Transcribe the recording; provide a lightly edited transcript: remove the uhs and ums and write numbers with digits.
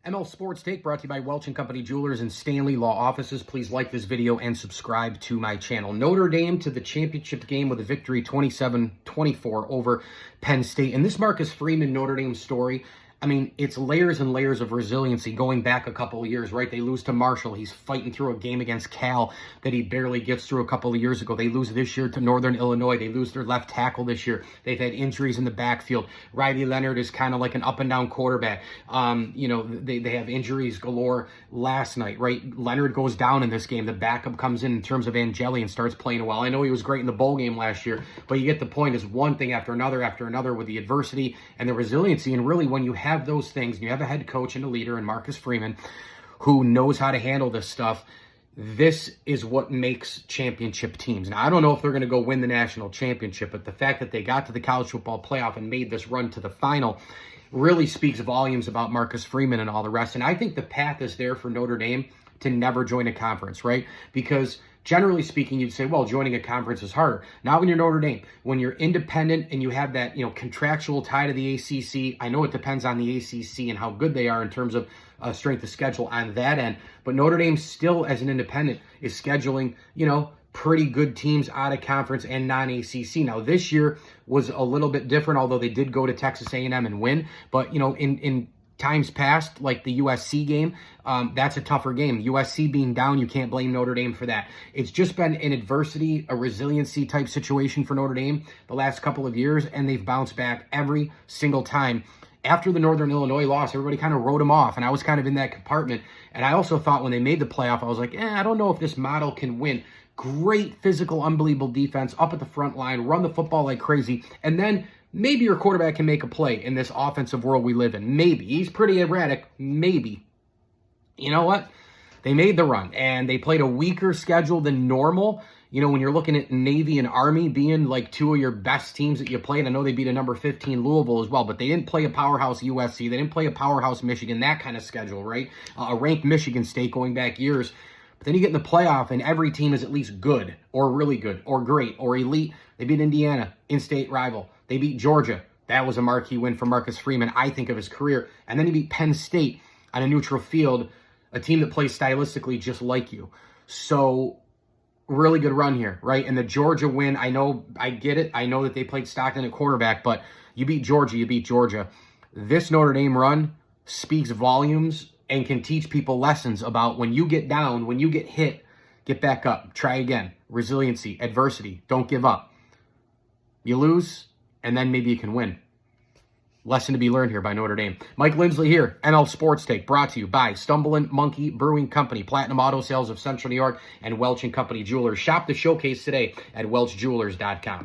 ML Sports Take brought to you by Welch & Company Jewelers and Stanley Law Offices. Please like this video and subscribe to my channel. Notre Dame to the championship game with a victory 27-24 over Penn State. And this Marcus Freeman Notre Dame story, I mean, it's layers and layers of resiliency going back a couple of years, right? They lose to Marshall. He's fighting through a game against Cal that he barely gets through a couple of years ago. They lose this year to Northern Illinois. They lose their left tackle this year. They've had injuries in the backfield. Riley Leonard is kind of like an up-and-down quarterback. They have injuries galore last night, right? Leonard goes down in this game. The backup comes in terms of Angeli and starts playing well. I know he was great in the bowl game last year, but you get the point. Is one thing after another with the adversity and the resiliency. And really, when you have those things, and you have a head coach and a leader in Marcus Freeman who knows how to handle this stuff, this is what makes championship teams. Now, I don't know if they're going to go win the national championship, but the fact that they got to the college football playoff and made this run to the final really speaks volumes about Marcus Freeman and all the rest. And I think the path is there for Notre Dame to never join a conference, right? Because generally speaking, you'd say, well, joining a conference is harder. Not when you're Notre Dame. When you're independent and you have that, contractual tie to the ACC. I know it depends on the ACC and how good they are in terms of strength of schedule on that end. But Notre Dame still, as an independent, is scheduling, pretty good teams out of conference and non-ACC. Now, this year was a little bit different, although they did go to Texas A&M and win. But, in times past, like the USC game, that's a tougher game. USC being down, you can't blame Notre Dame for that. It's just been an adversity, a resiliency type situation for Notre Dame the last couple of years, and they've bounced back every single time. After the Northern Illinois loss, everybody kind of wrote them off, and I was kind of in that compartment. And I also thought when they made the playoff, I was like, I don't know if this model can win. Great physical, unbelievable defense up at the front line, run the football like crazy, and then maybe your quarterback can make a play in this offensive world we live in. Maybe. He's pretty erratic. Maybe. You know what? They made the run, and they played a weaker schedule than normal. When you're looking at Navy and Army being like two of your best teams that you played, I know they beat a number 15 Louisville as well, but they didn't play a powerhouse USC. They didn't play a powerhouse Michigan, that kind of schedule, right? A ranked Michigan State going back years. But then you get in the playoff, and every team is at least good or really good or great or elite. They beat Indiana, in-state rival. They beat Georgia. That was a marquee win for Marcus Freeman, I think, of his career. And then he beat Penn State on a neutral field, a team that plays stylistically just like you. So, really good run here, right? And the Georgia win, I get it. I know that they played Stockton at quarterback, but you beat Georgia, you beat Georgia. This Notre Dame run speaks volumes and can teach people lessons about when you get down, when you get hit, get back up, try again. Resiliency, adversity, don't give up. You lose, and then maybe you can win. Lesson to be learned here by Notre Dame. Mike Lindsley here, ML Sports Take, brought to you by Stumbling Monkey Brewing Company, Platinum Auto Sales of Central New York, and Welch & Company Jewelers. Shop the showcase today at welchjewelers.com.